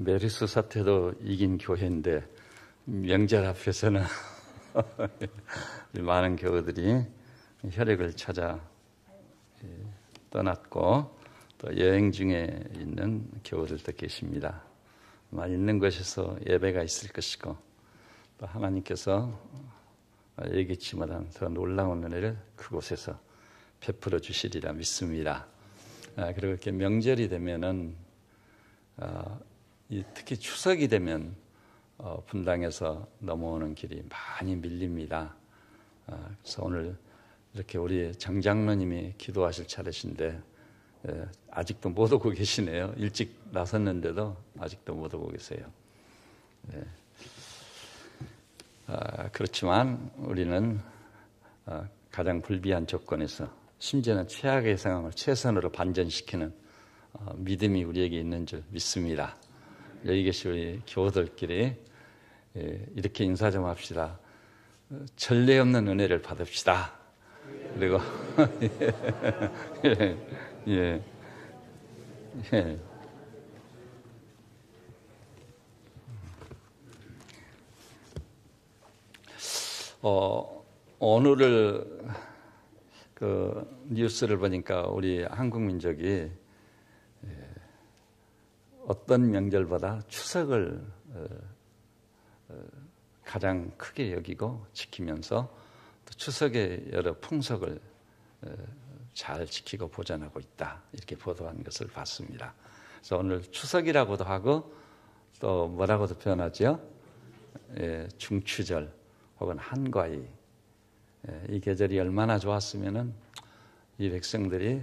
메르스 사태도 이긴 교회인데 명절 앞에서는 우리 많은 교우들이 혈액을 찾아 떠났고 또 여행 중에 있는 교우들도 계십니다. 아마 있는 곳에서 예배가 있을 것이고 또 하나님께서 예기치 못한 더 놀라운 은혜를 그곳에서 베풀어 주시리라 믿습니다. 그리고 이렇게 명절이 되면은 특히 추석이 되면 분당에서 넘어오는 길이 많이 밀립니다. 그래서 오늘 이렇게 우리 장장로님이 기도하실 차례신데 아직도 못 오고 계시네요. 일찍 나섰는데도 아직도 못 오고 계세요. 그렇지만 우리는 가장 불비한 조건에서 심지어는 최악의 상황을 최선으로 반전시키는 믿음이 우리에게 있는 줄 믿습니다. 여기 계신 우리 교우들끼리 이렇게 인사 좀 합시다. 전례 없는 은혜를 받읍시다. 그리고 예. 오늘을 뉴스를 보니까 우리 한국 민족이 어떤 명절보다 추석을 가장 크게 여기고 지키면서 또 추석의 여러 풍속을 잘 지키고 보존하고 있다. 이렇게 보도한 것을 봤습니다. 그래서 오늘 추석이라고도 하고 또 뭐라고도 표현하죠? 중추절 혹은 한가위. 이 계절이 얼마나 좋았으면은 이 백성들이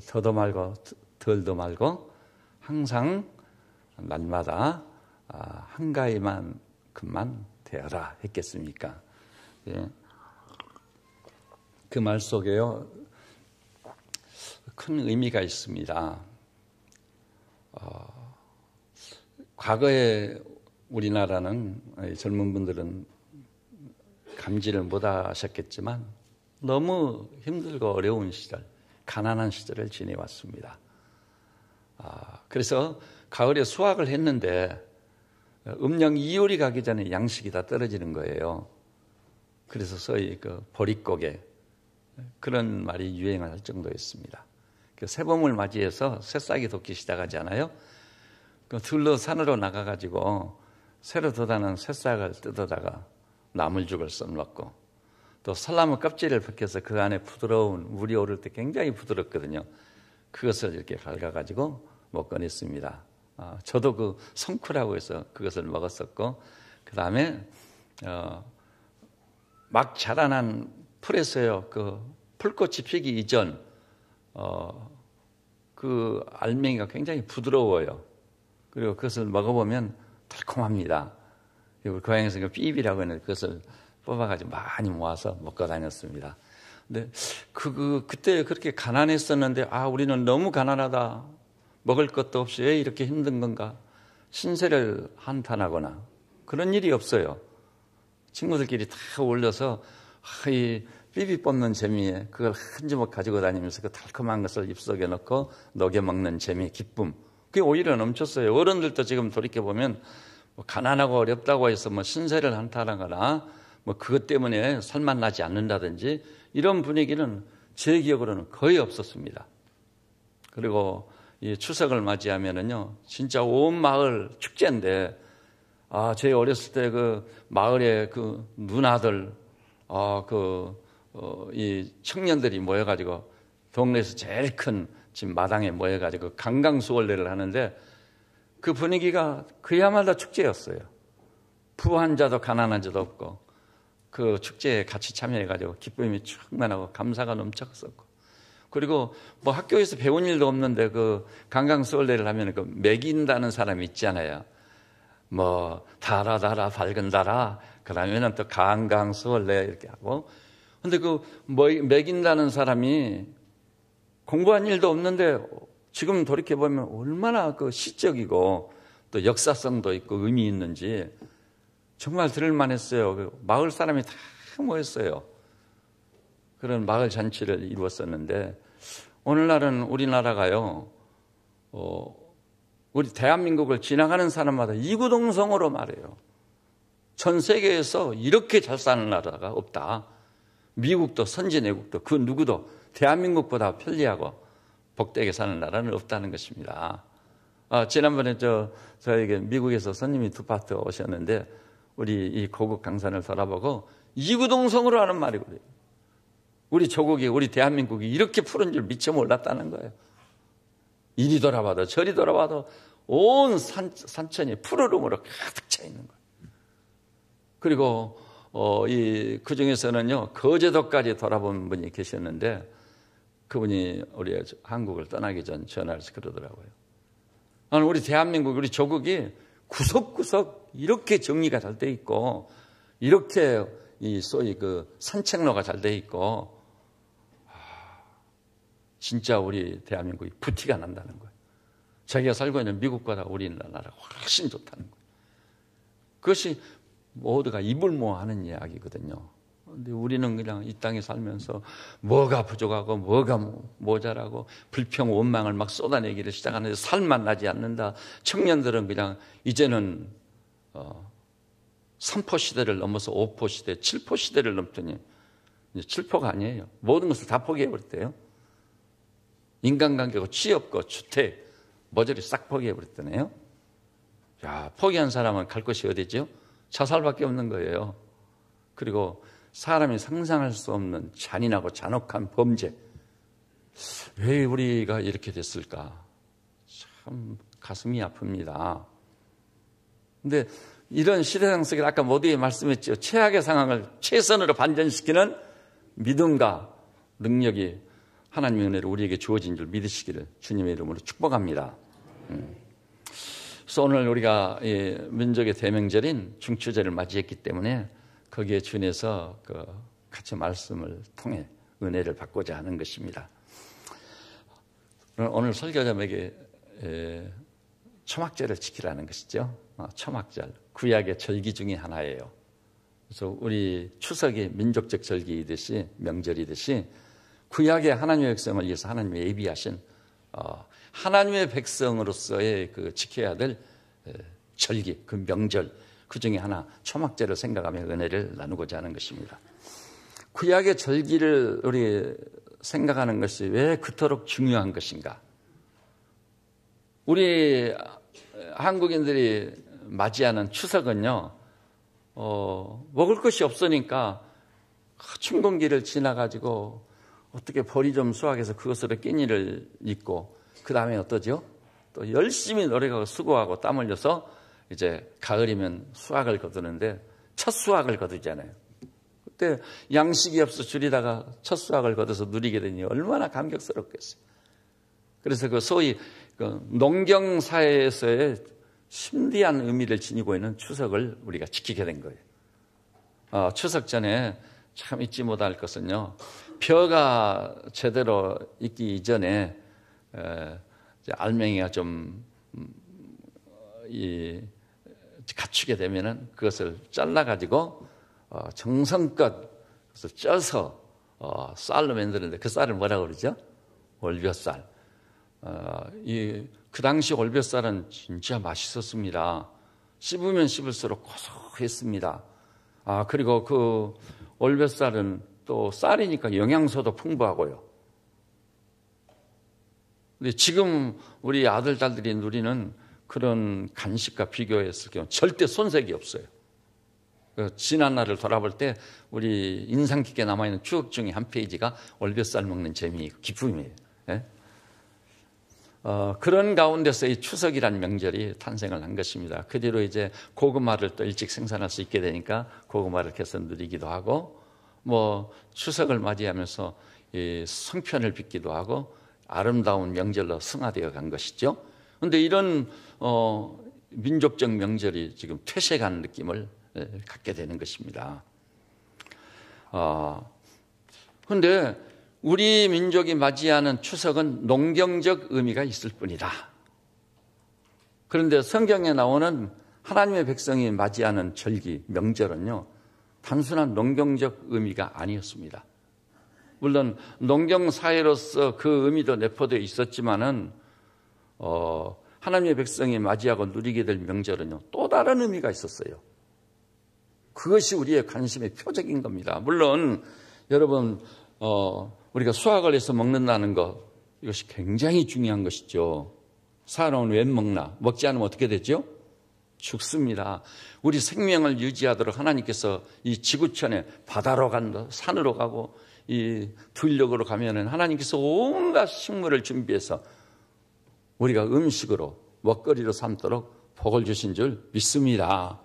더도 말고 덜도 말고 항상 날마다 한가위만큼만 되어라 했겠습니까? 그 말 속에요 큰 의미가 있습니다. 과거에 우리나라는 젊은 분들은 감지를 못하셨겠지만 너무 힘들고 어려운 시절, 가난한 시절을 지내왔습니다. 그래서 가을에 수확을 했는데 음력 2월이 가기 전에 양식이 다 떨어지는 거예요. 그래서 소위 보릿고개 그런 말이 유행을 할 정도였습니다. 새봄을 맞이해서 새싹이 돋기 시작하잖아요. 들러 산으로 나가가지고 새로 돋아난 새싹을 뜯어다가 나물죽을 썰먹고 또 살나무 껍질을 벗겨서 그 안에 부드러운 물이 오를 때 굉장히 부드럽거든요. 그것을 이렇게 갉아가지고 먹곤 했습니다. 저도 그 성쿠라고 해서 그것을 먹었었고 그 다음에 막 자라난 풀에서요 그 풀꽃이 피기 이전 그 알맹이가 굉장히 부드러워요. 그리고 그것을 먹어보면 달콤합니다. 우리 고향에서 삐비라고 하는 그것을 뽑아가지고 많이 모아서 먹고 다녔습니다. 근데 그때 그렇게 가난했었는데 우리는 너무 가난하다. 먹을 것도 없이 왜 이렇게 힘든 건가? 신세를 한탄하거나 그런 일이 없어요. 친구들끼리 다 올려서 이 삐비 뽑는 재미에 그걸 한 주먹 가지고 다니면서 그 달콤한 것을 입속에 넣고 녹여 먹는 재미, 기쁨. 그게 오히려 넘쳤어요. 어른들도 지금 돌이켜보면 가난하고 어렵다고 해서 신세를 한탄하거나 그것 때문에 살만 나지 않는다든지 이런 분위기는 제 기억으로는 거의 없었습니다. 그리고 이 추석을 맞이하면은요, 진짜 온 마을 축제인데, 제 어렸을 때 그 마을에 그 누나들, 이 청년들이 모여가지고 동네에서 제일 큰 집 마당에 모여가지고 강강수월래를 하는데 그 분위기가 그야말로 축제였어요. 부한 자도 가난한 자도 없고 그 축제에 같이 참여해가지고 기쁨이 충만하고 감사가 넘쳤었고 그리고 학교에서 배운 일도 없는데 그 강강수월래를 하면 그 매긴다는 사람이 있잖아요. 달아 밝은 달아 그러면은 또 강강수월래 이렇게 하고 근데 그 매긴다는 사람이 공부한 일도 없는데 지금 돌이켜보면 얼마나 그 시적이고 또 역사성도 있고 의미 있는지 정말 들을만 했어요. 마을 사람이 다 모였어요. 그런 마을 잔치를 이루었었는데 오늘날은 우리나라가요 우리 대한민국을 지나가는 사람마다 이구동성으로 말해요. 전 세계에서 이렇게 잘 사는 나라가 없다. 미국도 선진외국도 그 누구도 대한민국보다 편리하고 복되게 사는 나라는 없다는 것입니다. 지난번에 저에게 미국에서 손님이 2파트 오셨는데 우리 이 고국 강산을 돌아보고 이구동성으로 하는 말이거든요. 우리 조국이, 우리 대한민국이 이렇게 푸른 줄 미처 몰랐다는 거예요. 이리 돌아봐도 저리 돌아봐도 온 산천이 푸르름으로 가득 차 있는 거예요. 그리고 그 중에서는요, 거제도까지 돌아본 분이 계셨는데 그분이 우리 한국을 떠나기 전 전화해서 그러더라고요. 우리 대한민국, 우리 조국이 구석구석 이렇게 정리가 잘 돼 있고, 이렇게 소위 그 산책로가 잘 돼 있고, 진짜 우리 대한민국이 부티가 난다는 거예요. 자기가 살고 있는 미국보다 우리나라가 훨씬 좋다는 거예요. 그것이 모두가 입을 모아하는 이야기거든요. 근데 우리는 그냥 이 땅에 살면서 뭐가 부족하고 뭐가 모자라고 불평 원망을 막 쏟아내기를 시작하는데 살만 나지 않는다. 청년들은 그냥 이제는 3포 시대를 넘어서 5포 시대, 7포 시대를 넘더니 이제 7포가 아니에요. 모든 것을 다 포기해버렸대요. 인간관계고 취업고 주택 모조리 싹 포기해버렸다네요. 야, 포기한 사람은 갈 곳이 어디죠? 자살밖에 없는 거예요. 그리고 사람이 상상할 수 없는 잔인하고 잔혹한 범죄. 왜 우리가 이렇게 됐을까? 참 가슴이 아픕니다. 근데 이런 시대상 속에 아까 모두에 말씀했죠. 최악의 상황을 최선으로 반전시키는 믿음과 능력이 하나님의 은혜로 우리에게 주어진 줄 믿으시기를 주님의 이름으로 축복합니다. 그래서 오늘 우리가 민족의 대명절인 중추절을 맞이했기 때문에 거기에 준해서 같이 말씀을 통해 은혜를 받고자 하는 것입니다. 오늘 설교자에게 초막절을 지키라는 것이죠. 초막절, 구약의 절기 중에 하나예요. 그래서 우리 추석이 민족적 절기이듯이 명절이듯이 구약의 하나님의 백성을 위해서 하나님이 예비하신 하나님의 백성으로서의 그 지켜야 될 절기, 그 명절, 그 중에 하나 초막절을 생각하며 은혜를 나누고자 하는 것입니다. 구약의 절기를 우리 생각하는 것이 왜 그토록 중요한 것인가? 우리 한국인들이 맞이하는 추석은요, 먹을 것이 없으니까 춘공기를 지나가지고 어떻게 벌이 좀 수확해서 그것으로 끼니를 입고 그 다음에 어떠죠? 또 열심히 노력하고 수고하고 땀 흘려서 이제 가을이면 수확을 거두는데 첫 수확을 거두잖아요. 그때 양식이 없어 줄이다가 첫 수확을 거둬서 누리게 되니 얼마나 감격스럽겠어요. 그래서 그 소위 그 농경사회에서의 심대한 의미를 지니고 있는 추석을 우리가 지키게 된 거예요. 추석 전에 참 잊지 못할 것은요, 벼가 제대로 익기 이전에 알맹이가 좀 갖추게 되면은 그것을 잘라가지고 정성껏 그래서 쪄서 쌀로 만드는데 그 쌀을 뭐라고 그러죠? 월벼쌀. 그 당시 월벼쌀은 진짜 맛있었습니다. 씹으면 씹을수록 고소했습니다. 그리고 그 월벼쌀은 또 쌀이니까 영양소도 풍부하고요. 근데 지금 우리 아들, 딸들이 누리는 그런 간식과 비교했을 경우 절대 손색이 없어요. 지난 날을 돌아볼 때 우리 인상 깊게 남아있는 추억 중에 한 페이지가 월벼쌀 먹는 재미이고 기쁨이에요. 예? 그런 가운데서 이 추석이라는 명절이 탄생을 한 것입니다. 그 뒤로 이제 고구마를 또 일찍 생산할 수 있게 되니까 고구마를 캐서 누리기도 하고, 뭐 추석을 맞이하면서 이 성편을 빚기도 하고 아름다운 명절로 승화되어 간 것이죠. 그런데 이런 민족적 명절이 지금 퇴색하는 느낌을 갖게 되는 것입니다. 그런데 우리 민족이 맞이하는 추석은 농경적 의미가 있을 뿐이다. 그런데 성경에 나오는 하나님의 백성이 맞이하는 절기, 명절은요, 단순한 농경적 의미가 아니었습니다. 물론 농경사회로서 그 의미도 내포되어 있었지만은 하나님의 백성이 맞이하고 누리게 될 명절은요, 또 다른 의미가 있었어요. 그것이 우리의 관심의 표적인 겁니다. 물론 여러분 우리가 수확을 해서 먹는다는 것, 이것이 굉장히 중요한 것이죠. 사람은 왜 먹나? 먹지 않으면 어떻게 되죠? 죽습니다. 우리 생명을 유지하도록 하나님께서 이 지구촌에 바다로 간다, 산으로 가고 이 들녘으로 가면은 하나님께서 온갖 식물을 준비해서 우리가 음식으로 먹거리로 삼도록 복을 주신 줄 믿습니다.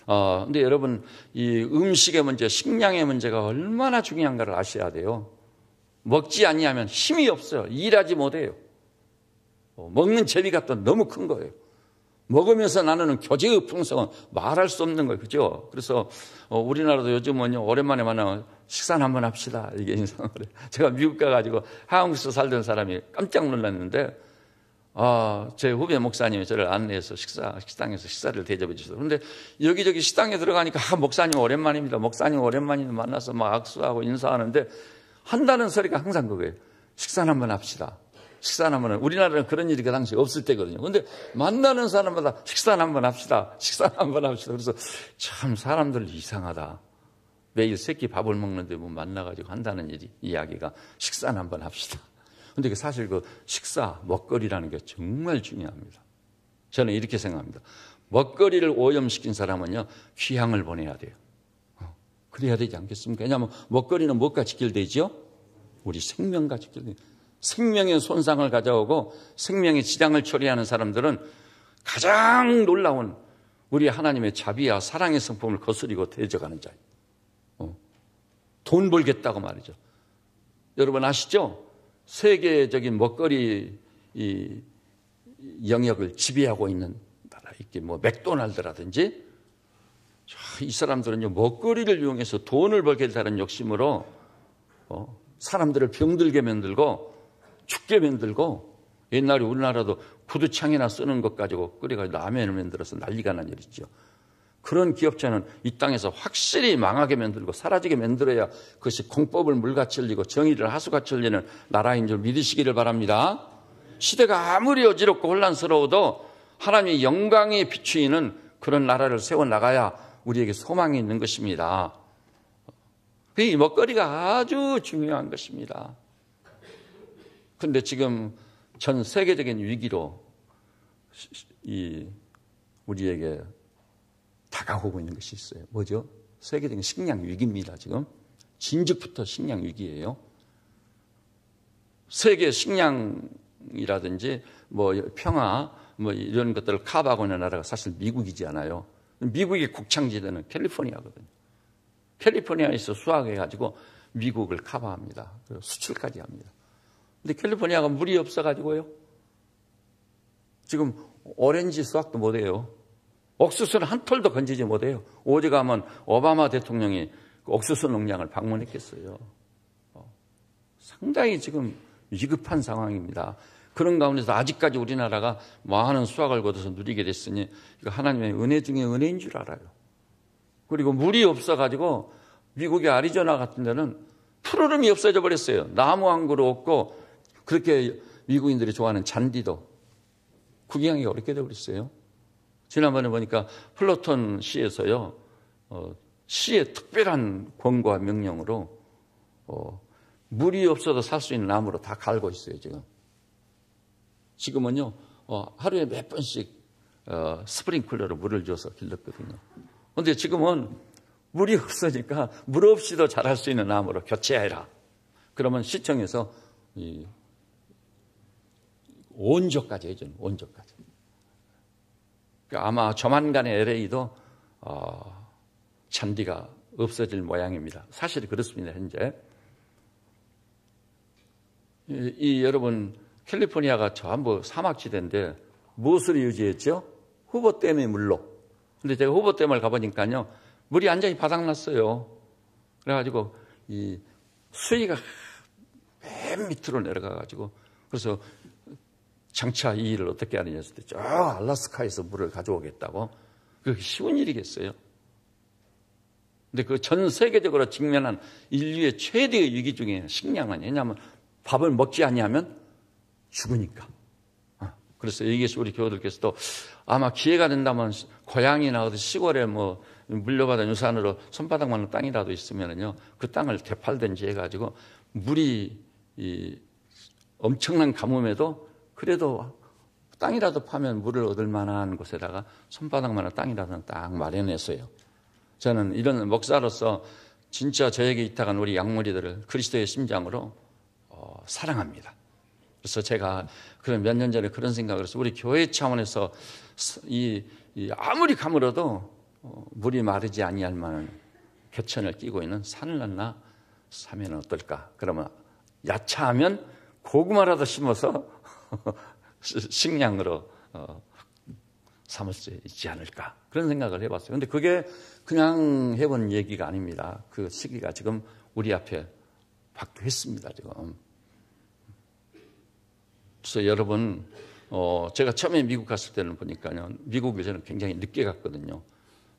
근데 여러분, 이 음식의 문제, 식량의 문제가 얼마나 중요한가를 아셔야 돼요. 먹지 아니하면 힘이 없어요. 일하지 못해요. 먹는 재미가 또 너무 큰 거예요. 먹으면서 나누는 교제의 풍성은 말할 수 없는 거예요. 그죠? 그래서 우리나라도 요즘은요, 오랜만에 만나면 식사는 한번 합시다. 이게 인상을 해요. 제가 미국 가가지고 한국에서 살던 사람이 깜짝 놀랐는데, 제 후배 목사님이 저를 안내해서 식당에서 식사를 대접해 주셔서. 그런데 여기저기 식당에 들어가니까, 목사님 오랜만입니다. 목사님 오랜만입니다. 만나서 막 악수하고 인사하는데, 한다는 소리가 항상 그거예요. 식사는 한번 합시다. 식사는 한번, 우리나라는 그런 일이 그 당시 없을 때거든요. 그런데 만나는 사람마다 식사는 한번 합시다. 식사는 한번 합시다. 그래서 참 사람들 이상하다. 매일 새끼 밥을 먹는데 뭐 만나가지고 한다는 일이, 이야기가 식사는 한번 합시다. 근데 사실 그 식사, 먹거리라는 게 정말 중요합니다. 저는 이렇게 생각합니다. 먹거리를 오염시킨 사람은요, 귀향을 보내야 돼요. 그래야 되지 않겠습니까? 왜냐하면 먹거리는 무엇과 직결되죠? 우리 생명과 직결돼요. 생명의 손상을 가져오고 생명의 지장을 초래하는 사람들은 가장 놀라운 우리 하나님의 자비와 사랑의 성품을 거스리고 대적하는 자예요. 돈 벌겠다고 말이죠. 여러분 아시죠? 세계적인 먹거리 이 영역을 지배하고 있는 나라, 이게 뭐 맥도날드라든지, 이 사람들은요, 먹거리를 이용해서 돈을 벌겠다는 욕심으로 사람들을 병들게 만들고 죽게 만들고, 옛날에 우리나라도 구두창이나 쓰는 것 가지고 끓여가지고 라면을 만들어서 난리가 난 일 있죠. 그런 기업체는 이 땅에서 확실히 망하게 만들고 사라지게 만들어야 그것이 공법을 물같이 흘리고 정의를 하수같이 흘리는 나라인 줄 믿으시기를 바랍니다. 시대가 아무리 어지럽고 혼란스러워도 하나님의 영광에 비추이는 그런 나라를 세워나가야 우리에게 소망이 있는 것입니다. 이 먹거리가 아주 중요한 것입니다. 그런데 지금 전 세계적인 위기로 우리에게 다가오고 있는 것이 있어요. 뭐죠? 세계적인 식량 위기입니다. 지금 진즉부터 식량 위기예요. 세계 식량이라든지 뭐 평화 뭐 이런 것들을 커버하고 있는 나라가 사실 미국이지 않아요. 미국의 곡창지대는 캘리포니아거든요. 캘리포니아에서 수확해가지고 미국을 커버합니다. 그리고 수출까지 합니다. 근데 캘리포니아가 물이 없어가지고요, 지금 오렌지 수확도 못해요. 옥수수는 한 톨도 건지지 못해요. 어제 가면 오바마 대통령이 옥수수 농장을 방문했겠어요. 상당히 지금 위급한 상황입니다. 그런 가운데서 아직까지 우리나라가 많은 수확을 거둬서 누리게 됐으니 이거 하나님의 은혜 중에 은혜인 줄 알아요. 그리고 물이 없어가지고 미국의 아리조나 같은 데는 푸르름이 없어져 버렸어요. 나무 한 그루 없고, 그렇게 미국인들이 좋아하는 잔디도 구경하기가 어렵게 되어버렸어요. 지난번에 보니까 플로톤 시에서요, 시의 특별한 권고와 명령으로 물이 없어도 살 수 있는 나무로 다 갈고 있어요. 지금은요, 하루에 몇 번씩 스프링클러로 물을 줘서 길렀거든요. 그런데 지금은 물이 없으니까 물 없이도 자랄 수 있는 나무로 교체해라. 그러면 시청에서 온조까지 해주는, 온조까지. 아마 조만간에 LA도 잔디가 없어질 모양입니다. 사실 그렇습니다. 현재 여러분, 캘리포니아가 전부 사막지대인데 무엇을 유지했죠? 후보댐의 물로. 근데 제가 후보댐을 가보니까요, 물이 완전히 바닥났어요. 그래가지고 이 수위가 맨 밑으로 내려가가지고, 그래서 장차 이 일을 어떻게 하느냐 했을 때, 저 알라스카에서 물을 가져오겠다고. 그게 쉬운 일이겠어요? 근데 그 전 세계적으로 직면한 인류의 최대의 위기 중에 식량은, 왜냐하면 밥을 먹지 아니하면 죽으니까. 그래서 이것이 우리 교우들께서도 아마 기회가 된다면 고향이나 어디 시골에 뭐 물려받은 유산으로 손바닥만한 땅이라도 있으면은요, 그 땅을 되팔든지 해가지고 물이 엄청난 가뭄에도 그래도 땅이라도 파면 물을 얻을 만한 곳에다가 손바닥만한 땅이라도 딱 마련했어요. 저는 이런 목사로서 진짜 저에게 이탁한 우리 양머리들을 그리스도의 심장으로 사랑합니다. 그래서 제가 그런 몇 년 전에 그런 생각을 해서 우리 교회 차원에서 아무리 가물어도 물이 마르지 아니할 만한 개천을 끼고 있는 산을 하나 사면 어떨까? 그러면 야차하면 고구마라도 심어서 식량으로 삼을 수 있지 않을까? 그런 생각을 해봤어요. 그런데 그게 그냥 해본 얘기가 아닙니다. 그 시기가 지금 우리 앞에 박혀있습니다, 지금. 그래서 여러분, 제가 처음에 미국 갔을 때는 보니까요, 미국에 저는 굉장히 늦게 갔거든요.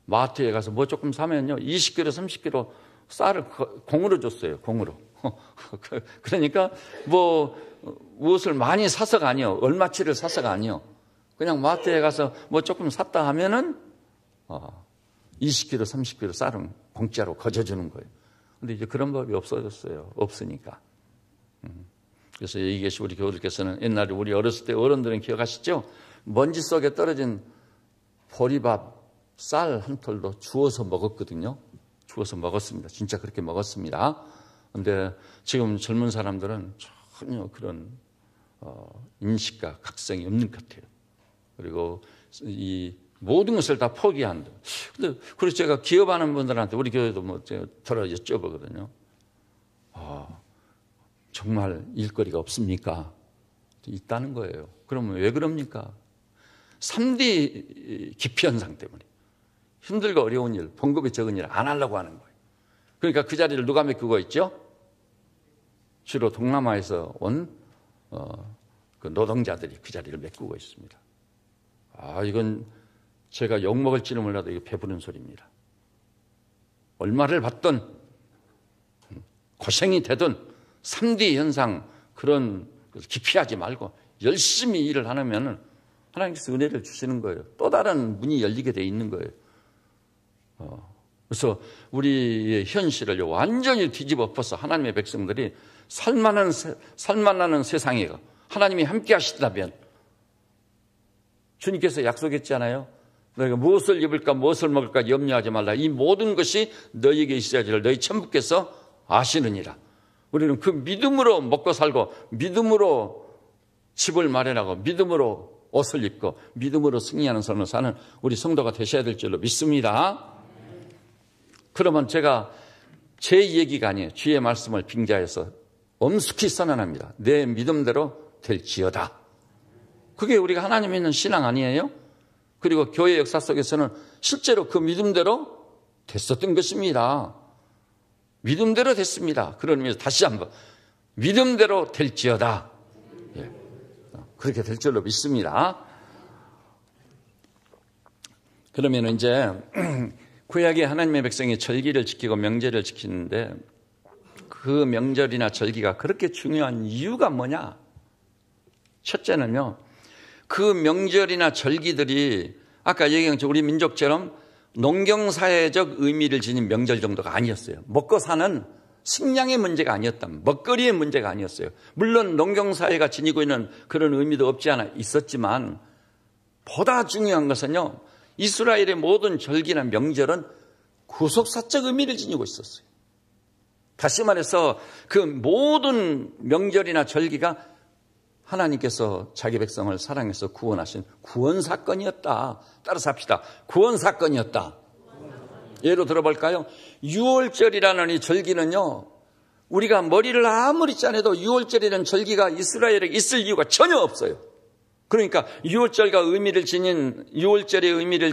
마트에 가서 뭐 조금 사면요, 20kg, 30kg 쌀을 공으로 줬어요, 공으로. 그러니까 뭐 무엇을 많이 사서가 아니요, 얼마치를 사서가 아니요. 그냥 마트에 가서 뭐 조금 샀다 하면은 20kg, 30kg 쌀은 공짜로 거저주는 거예요. 근데 이제 그런 법이 없어졌어요. 없으니까. 그래서 이것이 우리 교우들께서는 옛날에 우리 어렸을 때 어른들은 기억하시죠? 먼지 속에 떨어진 보리밥, 쌀 한 톨도 주워서 먹었거든요. 주워서 먹었습니다. 진짜 그렇게 먹었습니다. 그런데 지금 젊은 사람들은 전혀 그런 인식과 각성이 없는 것 같아요. 그리고 이 모든 것을 다 포기한다. 근데 그래서 제가 기업하는 분들한테 우리 교회도 뭐 제가 들어 여쭤보거든요. 정말 일거리가 없습니까? 있다는 거예요. 그러면 왜 그럽니까? 3D 기피 현상 때문에. 힘들고 어려운 일, 봉급이 적은 일 안 하려고 하는 거예요. 그러니까 그 자리를 누가 메꾸고 있죠? 주로 동남아에서 온 그 노동자들이 그 자리를 메꾸고 있습니다. 이건 제가 욕먹을지는 몰라도 이거 배부른 소리입니다. 얼마를 받든 고생이 되든 3D 현상 그런 기피하지 말고 열심히 일을 하면 하나님께서 은혜를 주시는 거예요. 또 다른 문이 열리게 돼 있는 거예요. 그래서 우리의 현실을 완전히 뒤집어 엎어서 하나님의 백성들이 살만하는 세상에 하나님이 함께 하시다면 주님께서 약속했잖아요. 너희가 무엇을 입을까 무엇을 먹을까 염려하지 말라. 이 모든 것이 너희에게 있어야지를 너희 천부께서 아시느니라. 우리는 그 믿음으로 먹고 살고 믿음으로 집을 마련하고 믿음으로 옷을 입고 믿음으로 승리하는 삶을 사는 우리 성도가 되셔야 될 줄로 믿습니다. 그러면 제가 제 얘기가 아니에요. 주의 말씀을 빙자해서 엄숙히 선언합니다. 내 믿음대로 될지어다. 그게 우리가 하나님 믿는 신앙 아니에요? 그리고 교회 역사 속에서는 실제로 그 믿음대로 됐었던 것입니다. 믿음대로 됐습니다. 그런 의미에서 다시 한번 믿음대로 될지어다. 예. 그렇게 될 줄로 믿습니다. 그러면 이제 구약의 하나님의 백성이 절기를 지키고 명절을 지키는데 그 명절이나 절기가 그렇게 중요한 이유가 뭐냐? 첫째는요, 그 명절이나 절기들이 아까 얘기한 우리 민족처럼 농경사회적 의미를 지닌 명절 정도가 아니었어요. 먹고 사는 식량의 문제가 아니었다. 먹거리의 문제가 아니었어요. 물론 농경사회가 지니고 있는 그런 의미도 없지 않아 있었지만 보다 중요한 것은요, 이스라엘의 모든 절기나 명절은 구속사적 의미를 지니고 있었어요. 다시 말해서 그 모든 명절이나 절기가 하나님께서 자기 백성을 사랑해서 구원하신 구원사건이었다. 따라서 합시다. 구원사건이었다. 예로 들어볼까요? 유월절이라는 이 절기는요, 우리가 머리를 아무리 짜내도 유월절이라는 절기가 이스라엘에 있을 이유가 전혀 없어요. 그러니까 유월절의 의미를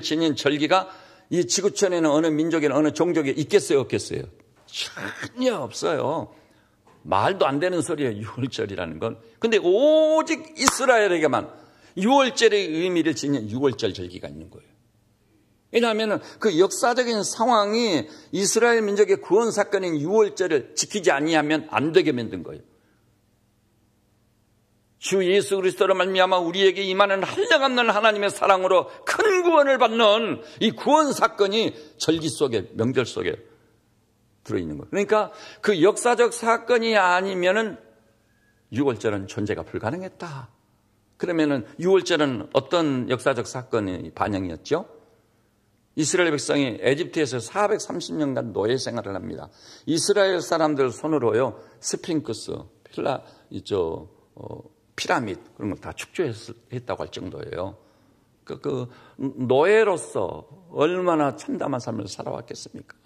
지닌 절기가 이 지구촌에는 어느 민족이나 어느 종족에 있겠어요, 없겠어요? 전혀 없어요. 말도 안 되는 소리예요, 유월절이라는 건. 근데 오직 이스라엘에게만 유월절의 의미를 지닌 유월절 절기가 있는 거예요. 왜냐하면 그 역사적인 상황이 이스라엘 민족의 구원 사건인 유월절을 지키지 아니하면 안 되게 만든 거예요. 주 예수 그리스도로 말미암아 우리에게 임하는 한량없는 하나님의 사랑으로 큰 구원을 받는 이 구원 사건이 절기 속에, 명절 속에 들어있는 거예요. 그러니까 그 역사적 사건이 아니면은 유월절은 존재가 불가능했다. 그러면은 유월절은 어떤 역사적 사건의 반영이었죠? 이스라엘 백성이 에집트에서 430년간 노예 생활을 합니다. 이스라엘 사람들 손으로요, 스핑크스, 피라미드 그런 걸 다 축조했다고 할 정도예요. 그 노예로서 얼마나 참담한 삶을 살아왔겠습니까?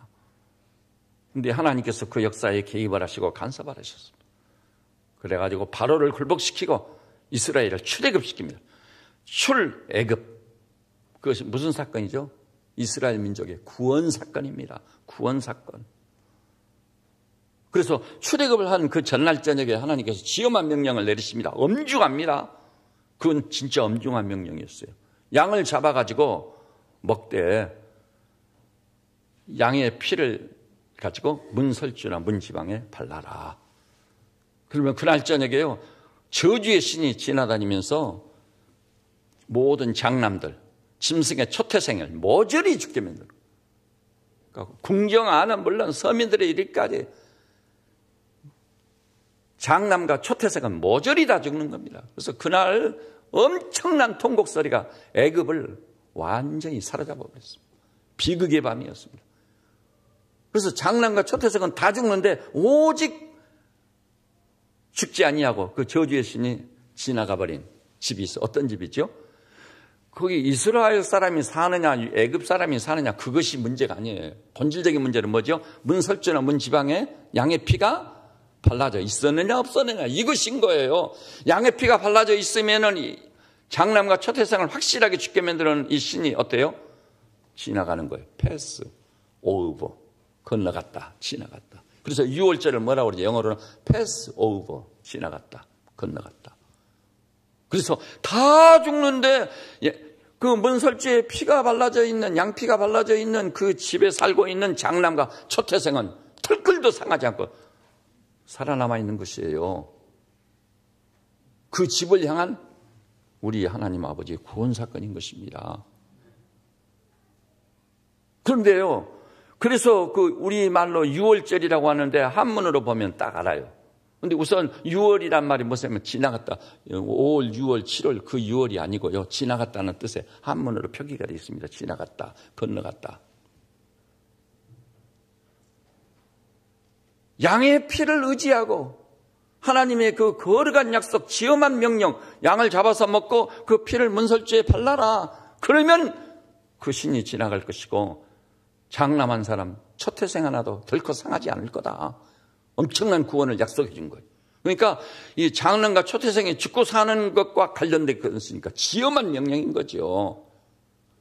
근데 하나님께서 그 역사에 개입을 하시고 간섭을 하셨습니다. 그래가지고 바로를 굴복시키고 이스라엘을 출애굽시킵니다. 출애굽. 그것이 무슨 사건이죠? 이스라엘 민족의 구원 사건입니다. 구원 사건. 그래서 출애굽을 한 그 전날 저녁에 하나님께서 지엄한 명령을 내리십니다. 엄중합니다. 그건 진짜 엄중한 명령이었어요. 양을 잡아가지고 먹되 양의 피를 가지고 문설주나 문지방에 발라라. 그러면 그날 저녁에요, 저주의 신이 지나다니면서 모든 장남들, 짐승의 초태생을 모조리 죽게 만들어. 그러니까 궁정 안은 물론 서민들의 일까지 장남과 초태생은 모조리 다 죽는 겁니다. 그래서 그날 엄청난 통곡 소리가 애굽을 완전히 사로잡아 버렸습니다. 비극의 밤이었습니다. 그래서 장남과 초태생은 다 죽는데 오직 죽지 아니하고 그 저주의 신이 지나가 버린 집이 있어. 어떤 집이죠? 거기 이스라엘 사람이 사느냐 애굽 사람이 사느냐 그것이 문제가 아니에요. 본질적인 문제는 뭐죠? 문설주나 문지방에 양의 피가 발라져 있었느냐 없었느냐 이것인 거예요. 양의 피가 발라져 있으면은 장남과 초태생을 확실하게 죽게 만드는 이 신이 어때요? 지나가는 거예요. 패스, 오버, 건너갔다, 지나갔다. 그래서 유월절을 뭐라고 그러죠? 영어로는 패스 오버, 지나갔다, 건너갔다. 그래서 다 죽는데 그 문설주에 피가 발라져 있는, 양피가 발라져 있는 그 집에 살고 있는 장남과 초태생은 털끌도 상하지 않고 살아남아 있는 것이에요. 그 집을 향한 우리 하나님 아버지의 구원 사건인 것입니다. 그런데요, 그래서 그 우리말로 유월절이라고 하는데 한문으로 보면 딱 알아요. 근데 우선 6월이란 말이 무엇이냐면 지나갔다. 5월, 6월, 7월 그 6월이 아니고요. 지나갔다는 뜻의 한문으로 표기가 되어 있습니다. 지나갔다, 건너갔다. 양의 피를 의지하고 하나님의 그 거룩한 약속, 지엄한 명령, 양을 잡아서 먹고 그 피를 문설주에 발라라. 그러면 그 신이 지나갈 것이고 장남한 사람, 초태생 하나도 덜컥 상하지 않을 거다. 엄청난 구원을 약속해 준 거예요. 그러니까 이 장남과 초태생이 죽고 사는 것과 관련된 것이니까 지엄한 명령인 거죠.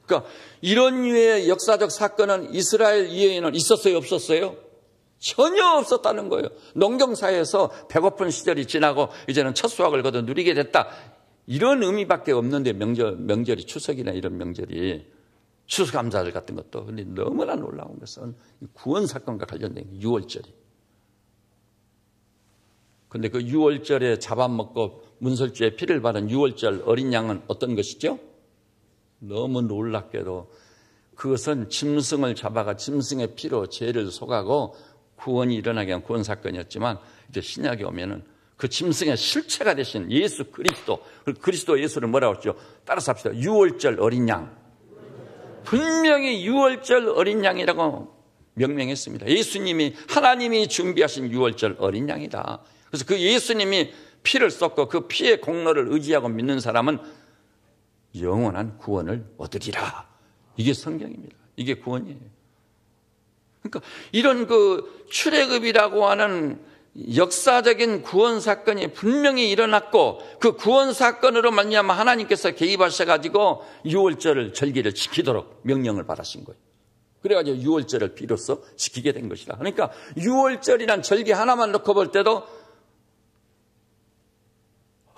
그러니까 이런 류의 역사적 사건은 이스라엘 이후에는 있었어요, 없었어요? 전혀 없었다는 거예요. 농경사회에서 배고픈 시절이 지나고 이제는 첫 수확을 거둬 누리게 됐다. 이런 의미밖에 없는데 명절이 추석이나 이런 명절이 추수감사절 같은 것도. 근데 너무나 놀라운 것은 구원 사건과 관련된 유월절이. 근데 그 유월절에 잡아먹고 문설주에 피를 바른 유월절 어린 양은 어떤 것이죠? 너무 놀랍게도 그것은 짐승을 잡아가 짐승의 피로 죄를 속하고 구원이 일어나게 한 구원 사건이었지만 이제 신약에 오면은 그 짐승의 실체가 되신 예수 그리스도, 그리스도 예수를 뭐라고 했죠? 따라서 합시다. 유월절 어린 양. 분명히 유월절 어린 양이라고 명명했습니다. 예수님이, 하나님이 준비하신 유월절 어린 양이다. 그래서 그 예수님이 피를 쏟고 그 피의 공로를 의지하고 믿는 사람은 영원한 구원을 얻으리라. 이게 성경입니다. 이게 구원이에요. 그러니까 이런 그 출애굽이라고 하는 역사적인 구원 사건이 분명히 일어났고 그 구원 사건으로 말미암아 하나님께서 개입하셔가지고 유월절을 절기를 지키도록 명령을 받으신 거예요. 그래가지고 유월절을 비로소 지키게 된 것이다. 그러니까 유월절이란 절기 하나만 놓고 볼 때도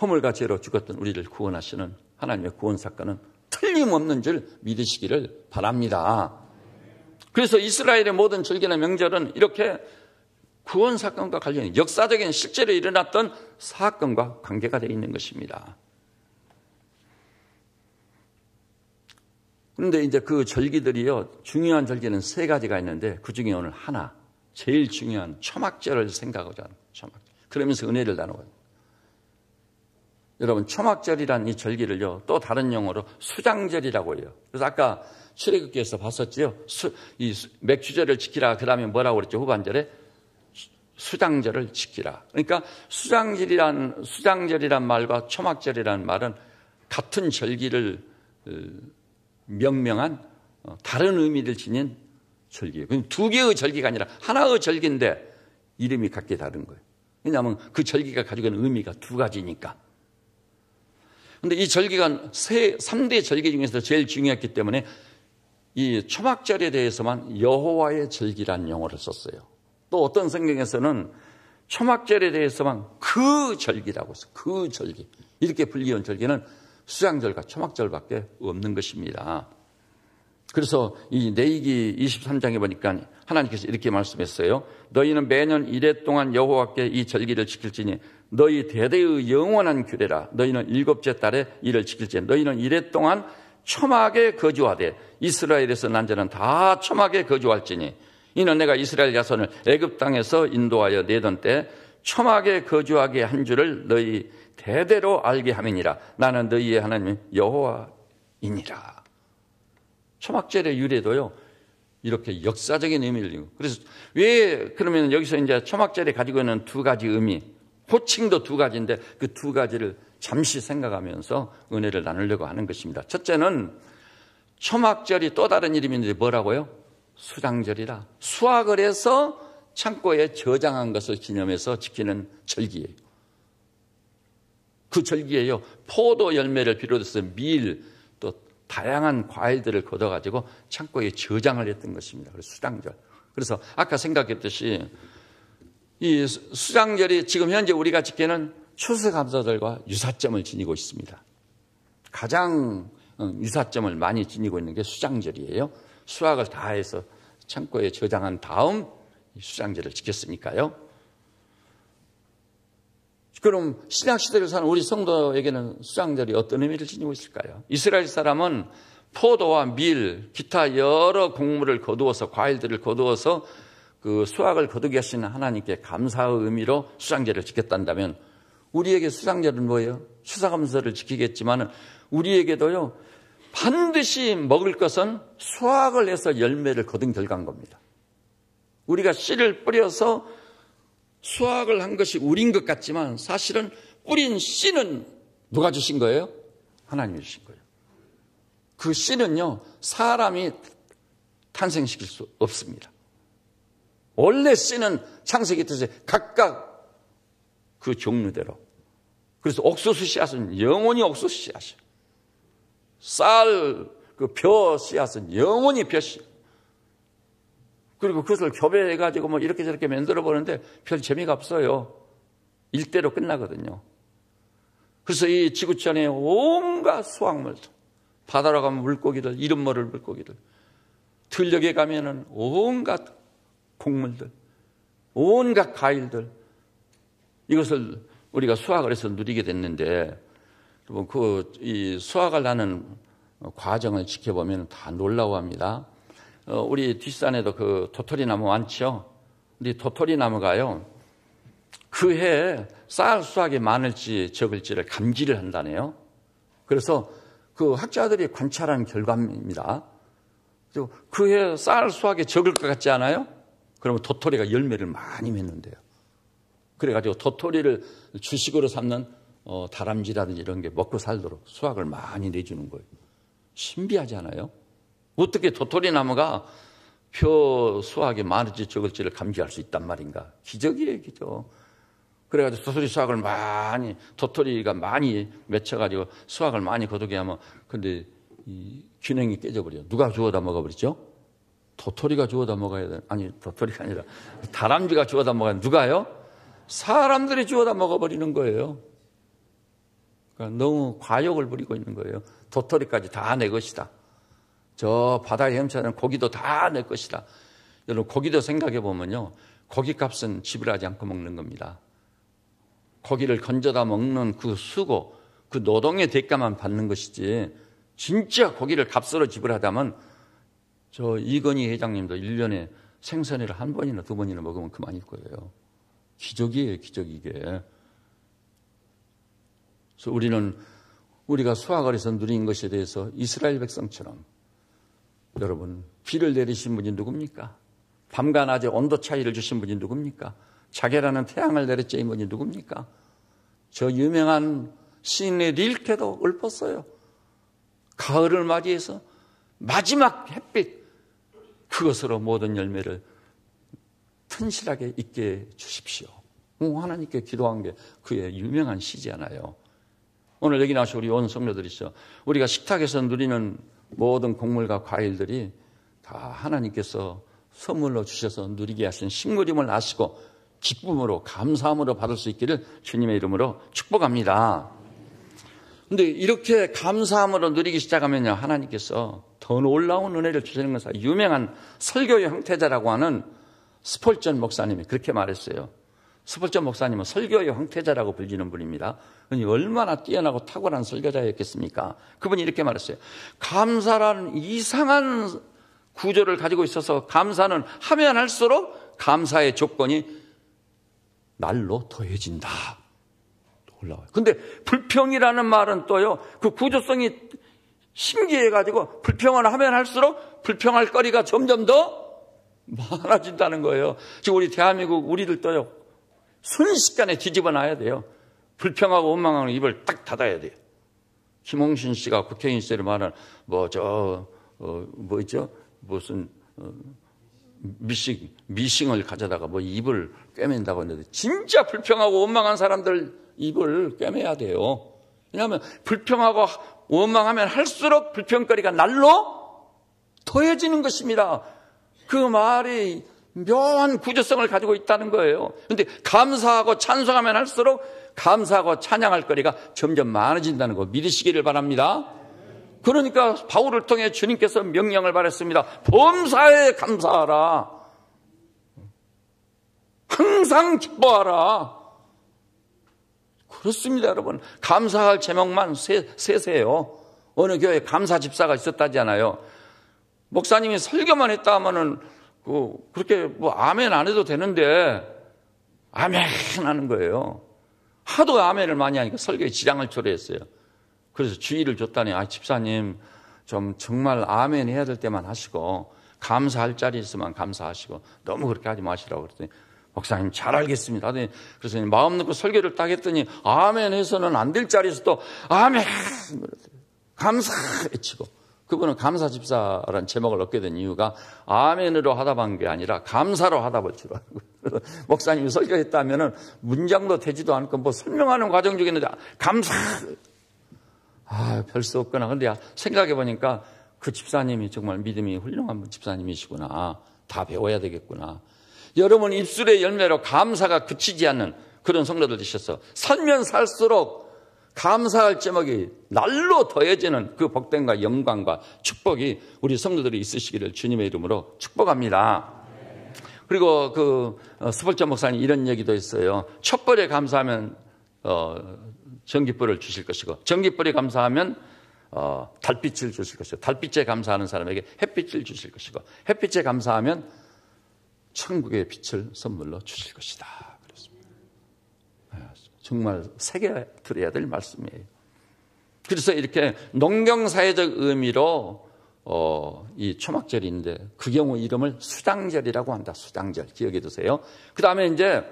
허물과 죄로 죽었던 우리를 구원하시는 하나님의 구원 사건은 틀림없는 줄 믿으시기를 바랍니다. 그래서 이스라엘의 모든 절기나 명절은 이렇게 구원 사건과 관련이 역사적인 실제로 일어났던 사건과 관계가 되어 있는 것입니다. 그런데 이제 그 절기들이요, 중요한 절기는 세 가지가 있는데 그 중에 오늘 하나, 제일 중요한 초막절을 생각하고자 하는 초막절. 그러면서 은혜를 나누어요. 여러분, 초막절이란 이 절기를요, 또 다른 용어로 수장절이라고 해요. 그래서 아까 출애굽기에서 봤었지요. 이 맥주절을 지키라. 그 다음에 뭐라고 그랬죠? 후반절에 수장절을 지키라. 그러니까 수장절이란 말과 초막절이란 말은 같은 절기를 명명한 다른 의미를 지닌 절기예요. 두 개의 절기가 아니라 하나의 절기인데 이름이 각기 다른 거예요. 왜냐하면 그 절기가 가지고 있는 의미가 두 가지니까. 그런데 이 절기가 3대 절기 중에서 제일 중요했기 때문에 이 초막절에 대해서만 여호와의 절기라는 용어를 썼어요. 또 어떤 성경에서는 초막절에 대해서만 그 절기라고 했어요. 그 절기. 이렇게 불리운 절기는 수장절과 초막절밖에 없는 것입니다. 그래서 이 레위기 23장에 보니까 하나님께서 이렇게 말씀했어요. 너희는 매년 이래 동안 여호와께 이 절기를 지킬지니 너희 대대의 영원한 규례라. 너희는 7째 달에 이를 지킬지. 너희는 이래 동안 초막에 거주하되 이스라엘에서 난 자는 다 초막에 거주할지니 이는 내가 이스라엘 자손을 애굽 땅에서 인도하여 내던 때 초막에 거주하게 한 줄을 너희 대대로 알게 함이니라. 나는 너희의 하나님 여호와이니라. 초막절의 유래도요, 이렇게 역사적인 의미를 지니고. 그래서 왜 그러면 여기서 이제 초막절에 가지고 있는 두 가지 의미, 호칭도 두 가지인데 그 두 가지를 잠시 생각하면서 은혜를 나누려고 하는 것입니다. 첫째는 초막절이 또 다른 이름인데 뭐라고요? 수장절이라. 수확을 해서 창고에 저장한 것을 기념해서 지키는 절기예요. 그 절기에요, 포도 열매를 비롯해서 밀, 또 다양한 과일들을 걷어가지고 창고에 저장을 했던 것입니다. 그래서 수장절. 그래서 아까 생각했듯이 이 수장절이 지금 현재 우리가 지키는 추수감사절과 유사점을 지니고 있습니다. 가장 유사점을 많이 지니고 있는 게 수장절이에요. 수확을 다 해서 창고에 저장한 다음 수장절을 지켰으니까요. 그럼 신약시대를 사는 우리 성도에게는 수장절이 어떤 의미를 지니고 있을까요? 이스라엘 사람은 포도와 밀, 기타 여러 곡물을 거두어서, 과일들을 거두어서 그 수확을 거두게 하시는 하나님께 감사의 의미로 수장절을 지켰단다면 우리에게 수장절은 뭐예요? 추수감사를 지키겠지만 우리에게도요, 반드시 먹을 것은 수확을 해서 열매를 거둔 결과인 겁니다. 우리가 씨를 뿌려서 수확을 한 것이 우린 것 같지만 사실은 뿌린 씨는 누가 주신 거예요? 하나님이 주신 거예요. 그 씨는요, 사람이 탄생시킬 수 없습니다. 원래 씨는 창세기 뜻에 각각 그 종류대로. 그래서 옥수수 씨앗은 영원히 옥수수 씨앗이에요. 쌀, 그 벼 씨앗은 영원히 벼 씨앗. 그리고 그것을 교배해가지고 뭐 이렇게 저렇게 만들어 보는데 별 재미가 없어요. 일대로 끝나거든요. 그래서 이 지구촌에 온갖 수확물들, 바다로 가면 물고기들, 이름 모를 물고기들, 들녘에 가면은 온갖 곡물들, 온갖 과일들, 이것을 우리가 수확을 해서 누리게 됐는데, 여러분, 이 수확을 하는 과정을 지켜보면 다 놀라워합니다. 우리 뒷산에도 그 도토리 나무 많죠? 근데 도토리 나무가요, 그 해에 쌀 수확이 많을지 적을지를 감지를 한다네요. 그래서 그 학자들이 관찰한 결과입니다. 그 해 쌀 수확이 적을 것 같지 않아요? 그러면 도토리가 열매를 많이 맺는데요. 그래가지고 도토리를 주식으로 삼는 다람쥐라든지 이런 게 먹고 살도록 수확을 많이 내주는 거예요. 신비하지 않아요? 어떻게 도토리 나무가 표 수확이 많을지 적을지를 감지할 수 있단 말인가? 기적이에요, 기적. 그래가지고 도토리 수확을 도토리가 많이 맺혀가지고 수확을 많이 거두게 하면, 근데 이 균형이 깨져버려요. 누가 주워다 먹어버리죠? 도토리가 주워다 먹어야 돼. 아니, 도토리가 아니라 다람쥐가 주워다 먹어야 돼. 누가요? 사람들이 주워다 먹어버리는 거예요. 그러니까 너무 과욕을 부리고 있는 거예요. 도토리까지 다 내 것이다. 저 바다에 헤엄치는 고기도 다 내 것이다. 여러분, 고기도 생각해 보면요, 고깃값은 지불하지 않고 먹는 겁니다. 고기를 건져다 먹는 그 수고, 그 노동의 대가만 받는 것이지 진짜 고기를 값으로 지불하다면 저 이건희 회장님도 1년에 생선회를 1번이나 2번이나 먹으면 그만일 거예요. 기적이에요, 기적 이게. 그래서 우리가 수확을해서 누린 것에 대해서 이스라엘 백성처럼 여러분 비를 내리신 분이 누굽니까? 밤과 낮의 온도 차이를 주신 분이 누굽니까? 자게라는 태양을 내렸자인 분이 누굽니까? 저 유명한 시인의 릴케도 읊었어요. 가을을 맞이해서 마지막 햇빛 그것으로 모든 열매를 튼실하게 있게 주십시오. 하나님께 기도한 게 그의 유명한 시잖아요. 오늘 여기 나오신 우리 온 성도들이죠. 우리가 식탁에서 누리는 모든 곡물과 과일들이 다 하나님께서 선물로 주셔서 누리게 하신 식물임을 아시고 기쁨으로 감사함으로 받을 수 있기를 주님의 이름으로 축복합니다. 그런데 이렇게 감사함으로 누리기 시작하면요, 하나님께서 더 놀라운 은혜를 주시는 것은 유명한 설교의 형태자라고 하는 스폴전 목사님이 그렇게 말했어요. 스폴전 목사님은 설교의 형태자라고 불리는 분입니다. 얼마나 뛰어나고 탁월한 설교자였겠습니까? 그분이 이렇게 말했어요. 감사라는 이상한 구조를 가지고 있어서 감사는 하면 할수록 감사의 조건이 날로 더해진다. 올라와요. 근데 불평이라는 말은 또요, 그 구조성이 신기해가지고 불평을 하면 할수록 불평할 거리가 점점 더 많아진다는 거예요. 지금 우리 대한민국 우리들 또요, 순식간에 뒤집어 놔야 돼요. 불평하고 원망하는 입을 딱 닫아야 돼요. 김홍신 씨가 국회의원 시절에 말한 무슨 미싱을 가져다가 입을 꿰맨다고 했는데 진짜 불평하고 원망한 사람들 입을 꿰매야 돼요. 왜냐하면 불평하고 원망하면 할수록 불평거리가 날로 더해지는 것입니다. 그 말이 묘한 구조성을 가지고 있다는 거예요. 그런데 감사하고 찬송하면 할수록 감사하고 찬양할 거리가 점점 많아진다는 거 믿으시기를 바랍니다. 그러니까 바울을 통해 주님께서 명령을 받았습니다. 범사에 감사하라. 항상 기뻐하라. 그렇습니다, 여러분. 감사할 제목만 세세요. 어느 교회에 감사 집사가 있었다잖아요. 목사님이 설교만 했다 하면은 그렇게 아멘 안 해도 되는데 아멘 하는 거예요. 하도 아멘을 많이 하니까 설교에 지장을 초래했어요. 그래서 주의를 줬다니, 집사님 좀 정말 아멘 해야 될 때만 하시고 감사할 자리 있으면 감사하시고 너무 그렇게 하지 마시라고 그랬더니, 목사님 잘 알겠습니다. 그래서 마음 놓고 설교를 딱 했더니 아멘 해서는 안 될 자리에서 또 아멘 감사 외치고, 그분은 감사 집사라는 제목을 얻게 된 이유가 아멘으로 하답한 게 아니라 감사로 하답을지라고. 목사님이 설교했다면은 문장도 되지도 않고 설명하는 과정 중에 있는데 감사. 별 수 없구나. 근데 생각해 보니까 그 집사님이 정말 믿음이 훌륭한 집사님이시구나. 다 배워야 되겠구나. 여러분 입술의 열매로 감사가 그치지 않는 그런 성도들 되셔서 살면 살수록 감사할 제목이 날로 더해지는 그 복됨과 영광과 축복이 우리 성도들이 있으시기를 주님의 이름으로 축복합니다. 그리고 스폴전 목사님 이런 얘기도 했어요. 촛불에 감사하면 전깃불을 주실 것이고, 전깃불에 감사하면 달빛을 주실 것이고, 달빛에 감사하는 사람에게 햇빛을 주실 것이고, 햇빛에 감사하면 천국의 빛을 선물로 주실 것이다. 그렇습니다. 정말 새겨들어야 될 말씀이에요. 그래서 이렇게 농경사회적 의미로 이 초막절인데 그 경우 이름을 수장절이라고 한다. 수장절 기억해 두세요. 그 다음에 이제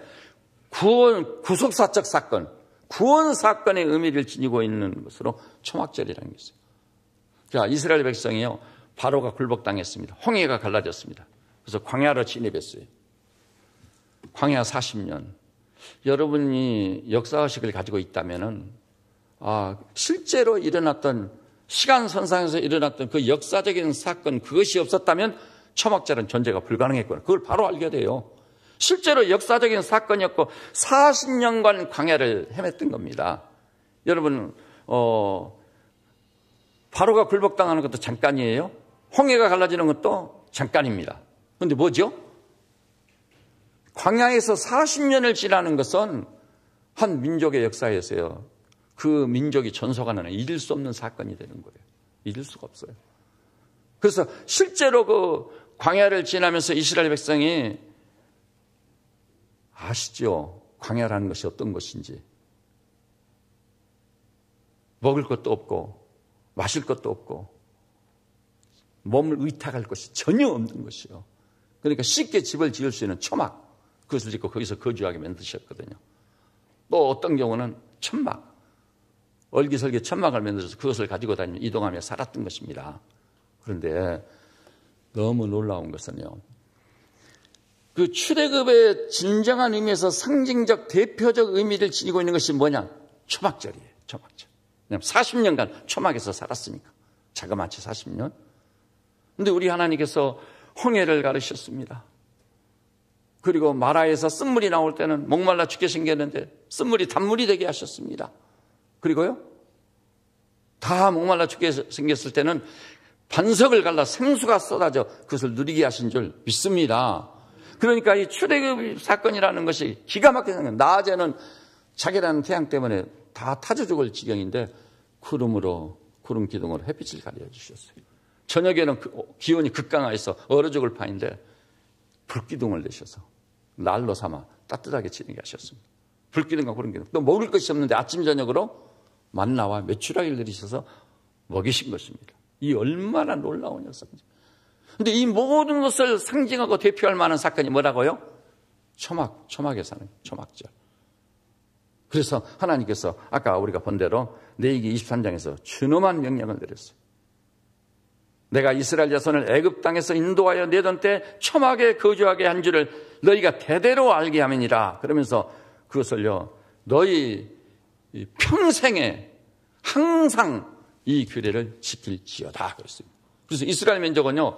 구속사적 사건, 구원 사건의 의미를 지니고 있는 것으로 초막절이라는 게 있어요. 자, 이스라엘 백성이요, 바로가 굴복당했습니다. 홍해가 갈라졌습니다. 그래서 광야로 진입했어요. 광야 40년. 여러분이 역사의식을 가지고 있다면은 실제로 일어났던 시간선상에서 일어났던 그 역사적인 사건, 그것이 없었다면 초막절은 존재가 불가능했구나. 그걸 바로 알게 돼요. 실제로 역사적인 사건이었고 40년간 광야를 헤맸던 겁니다. 여러분 바로가 굴복당하는 것도 잠깐이에요. 홍해가 갈라지는 것도 잠깐입니다. 그런데 뭐죠? 광야에서 40년을 지나는 것은 한 민족의 역사에서요, 그 민족이 전속하는 잊을 수 없는 사건이 되는 거예요. 잊을 수가 없어요. 그래서 실제로 그 광야를 지나면서 이스라엘 백성이 아시죠? 광야라는 것이 어떤 것인지. 먹을 것도 없고 마실 것도 없고 몸을 의탁할 것이 전혀 없는 것이요. 그러니까 쉽게 집을 지을 수 있는 초막, 그것을 짓고 거기서 거주하게 만드셨거든요. 또 어떤 경우는 천막, 얼기설기 천막을 만들어서 그것을 가지고 다니며 이동하며 살았던 것입니다. 그런데 너무 놀라운 것은요, 그 출애굽의 진정한 의미에서 상징적 대표적 의미를 지니고 있는 것이 뭐냐? 초막절이에요. 초막절. 40년간 초막에서 살았으니까, 자그마치 40년. 그런데 우리 하나님께서 홍해를 가르셨습니다. 그리고 마라에서 쓴물이 나올 때는 목말라 죽게 생겼는데 쓴물이 단물이 되게 하셨습니다. 그리고요, 다 목말라 죽게 생겼을 때는 반석을 갈라 생수가 쏟아져 그것을 누리게 하신 줄 믿습니다. 그러니까 이 출애굽 사건이라는 것이 기가 막히게 생겨요. 낮에는 자기라는 태양 때문에 다 타져 죽을 지경인데 구름으로, 구름 기둥으로 햇빛을 가려 주셨어요. 저녁에는 기온이 극강하여서 얼어 죽을 판인데 불기둥을 내셔서 날로 삼아 따뜻하게 지내게 하셨습니다. 불기둥과 구름 기둥. 또 먹을 것이 없는데 아침 저녁으로 만나와 메추라기를 내리셔서 먹이신 것입니다. 이 얼마나 놀라운 역사인지. 그런데 이 모든 것을 상징하고 대표할 만한 사건이 뭐라고요? 초막에 사는 초막절. 그래서 하나님께서 아까 우리가 본 대로 레위기 23장에서 준엄한 명령을 내렸어요. 내가 이스라엘 자손을 애굽 땅에서 인도하여 내던 때 초막에 거주하게 한 줄을 너희가 대대로 알게 함이니라. 그러면서 그것을요, 너희 평생에 항상 이 규례를 지킬지어다 그랬어요. 그래서 이스라엘 민족은요,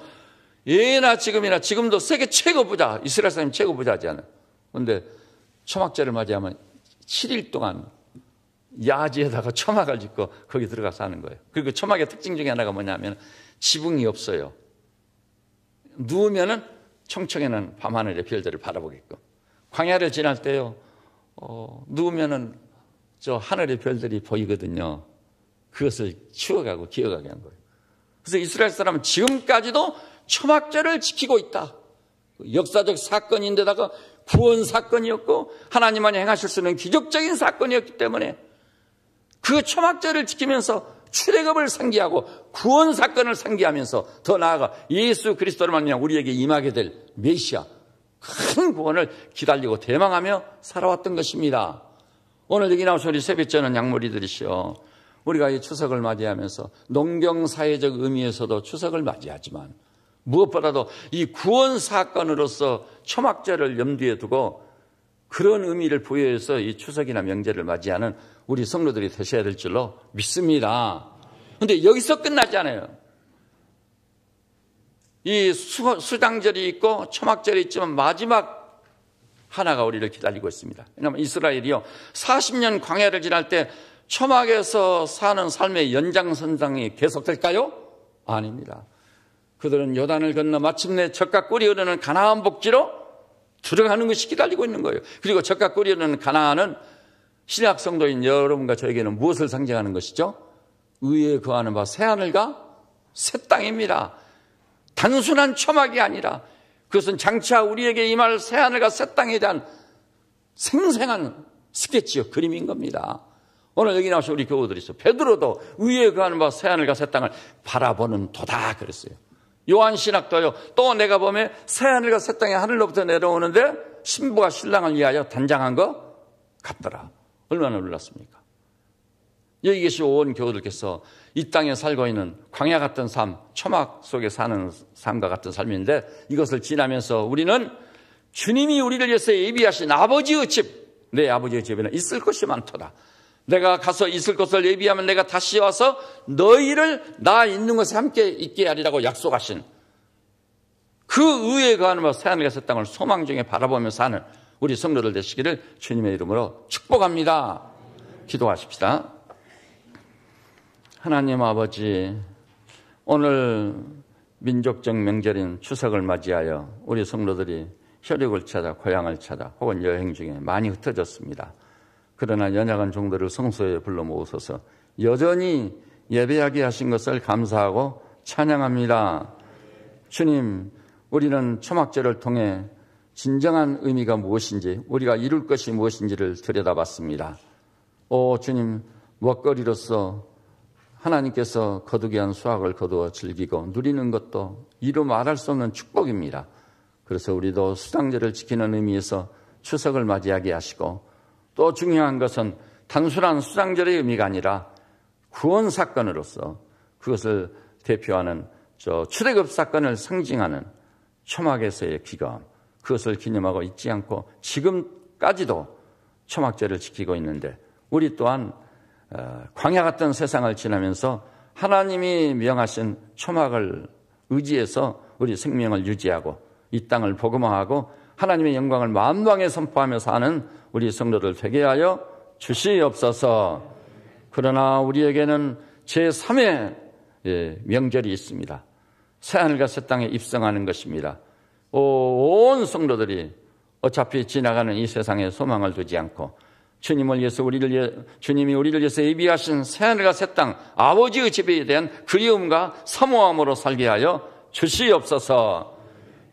예나 지금이나 지금도 세계 최고 부자, 이스라엘 사람이 최고 부자지 않아요. 그런데 초막절을 맞이하면 7일 동안 야지에다가 초막을 짓고 거기 들어가 사는 거예요. 그리고 초막의 특징 중에 하나가 뭐냐면 지붕이 없어요. 누우면은 청청에는 밤하늘의 별들을 바라보게끔. 광야를 지날 때요, 누우면은 저 하늘의 별들이 보이거든요. 그것을 추억하고 기억하게 한 거예요. 그래서 이스라엘 사람은 지금까지도 초막절을 지키고 있다. 역사적 사건인데다가 구원 사건이었고 하나님만이 행하실 수 있는 기적적인 사건이었기 때문에 그 초막절을 지키면서 출애굽을 상기하고 구원 사건을 상기하면서 더 나아가 예수 그리스도를 만나 우리에게 임하게 될 메시아, 큰 구원을 기다리고 대망하며 살아왔던 것입니다. 오늘 여기 나오신 우리 세뱃전은 약물이들이시여, 우리가 이 추석을 맞이하면서 농경사회적 의미에서도 추석을 맞이하지만 무엇보다도 이 구원 사건으로서 초막절을 염두에 두고 그런 의미를 부여해서 이 추석이나 명절을 맞이하는 우리 성도들이 되셔야 될 줄로 믿습니다. 그런데 여기서 끝나지 않아요. 이 수장절이 있고 초막절이 있지만 마지막 하나가 우리를 기다리고 있습니다. 왜냐하면 이스라엘이요, 40년 광야를 지날 때 초막에서 사는 삶의 연장선상이 계속될까요? 아닙니다. 그들은 요단을 건너 마침내 젖과 꿀이 흐르는 가나안 복지로 들어가는 것이 기다리고 있는 거예요. 그리고 젖과 꿀이 흐르는 가나안은 신약 성도인 여러분과 저에게는 무엇을 상징하는 것이죠? 의에 거하는 바 새하늘과 새 땅입니다. 단순한 초막이 아니라 그것은 장차 우리에게 임할 새하늘과 새 땅에 대한 생생한 스케치요, 그림인 겁니다. 오늘 여기 나오신 우리 교우들이 있어. 베드로도 의에 거하는 바 새하늘과 새 땅을 바라보는 도다 그랬어요. 요한 신학도요, 또 내가 보면 새하늘과 새 땅이 하늘로부터 내려오는데 신부가 신랑을 위하여 단장한 것 같더라. 얼마나 놀랐습니까? 여기 계신 온 교우들께서 이 땅에 살고 있는 광야 같은 삶, 초막 속에 사는 삶과 같은 삶인데 이것을 지나면서 우리는 주님이 우리를 위해서 예비하신 아버지의 집, 내 아버지의 집에는 있을 것이 많도다. 내가 가서 있을 것을 예비하면 내가 다시 와서 너희를 나 있는 곳에 함께 있게 하리라고 약속하신 그 의에 거하는 바 새하늘과 새 땅을 소망 중에 바라보며 사는 우리 성도들 되시기를 주님의 이름으로 축복합니다. 기도하십시다. 하나님 아버지, 오늘 민족적 명절인 추석을 맞이하여 우리 성도들이 혈육을 찾아 고향을 찾아 혹은 여행 중에 많이 흩어졌습니다. 그러나 연약한 종들을 성소에 불러 모으소서 여전히 예배하게 하신 것을 감사하고 찬양합니다. 주님, 우리는 초막절을 통해 진정한 의미가 무엇인지, 우리가 이룰 것이 무엇인지를 들여다봤습니다. 오 주님, 먹거리로서 하나님께서 거두게 한 수확을 거두어 즐기고 누리는 것도 이루 말할 수 없는 축복입니다. 그래서 우리도 수장절을 지키는 의미에서 추석을 맞이하게 하시고, 또 중요한 것은 단순한 수장절의 의미가 아니라 구원 사건으로서 그것을 대표하는 출애굽 사건을 상징하는 초막에서의 기감, 그것을 기념하고 있지 않고 지금까지도 초막절을 지키고 있는데, 우리 또한 광야 같은 세상을 지나면서 하나님이 명하신 초막을 의지해서 우리 생명을 유지하고 이 땅을 복음화하고 하나님의 영광을 만방에 선포하며 사는 우리 성도들 되게 하여 주시옵소서. 그러나 우리에게는 제3의 명절이 있습니다. 새하늘과 새 땅에 입성하는 것입니다. 온 성도들이 어차피 지나가는 이 세상에 소망을 두지 않고 주님이 우리를 위해서 예비하신 새하늘과 새 땅, 아버지의 집에 대한 그리움과 사모함으로 살게 하여 주시옵소서.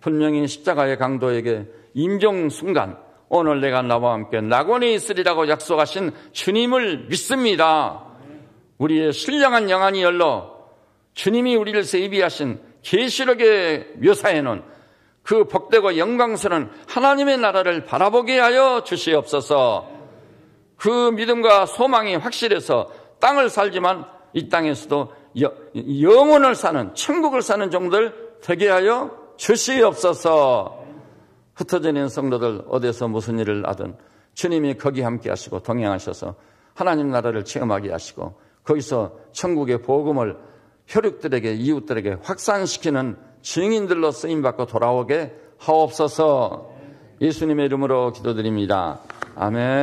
분명히 십자가의 강도에게 임종 순간 오늘 내가 나와 함께 낙원에 있으리라고 약속하신 주님을 믿습니다. 우리의 신령한 영안이 열려 주님이 우리를 위해서 예비하신 계시록의 묘사에는 그 복되고 영광스러운 하나님의 나라를 바라보게 하여 주시옵소서. 그 믿음과 소망이 확실해서 땅을 살지만 이 땅에서도 영원을 사는, 천국을 사는 종들 되게 하여 주시옵소서. 흩어져 있는 성도들 어디서 무슨 일을 하든 주님이 거기 함께 하시고 동행하셔서 하나님 나라를 체험하게 하시고 거기서 천국의 복음을 혈육들에게, 이웃들에게 확산시키는 증인들로 쓰임받고 돌아오게 하옵소서. 예수님의 이름으로 기도드립니다. 아멘.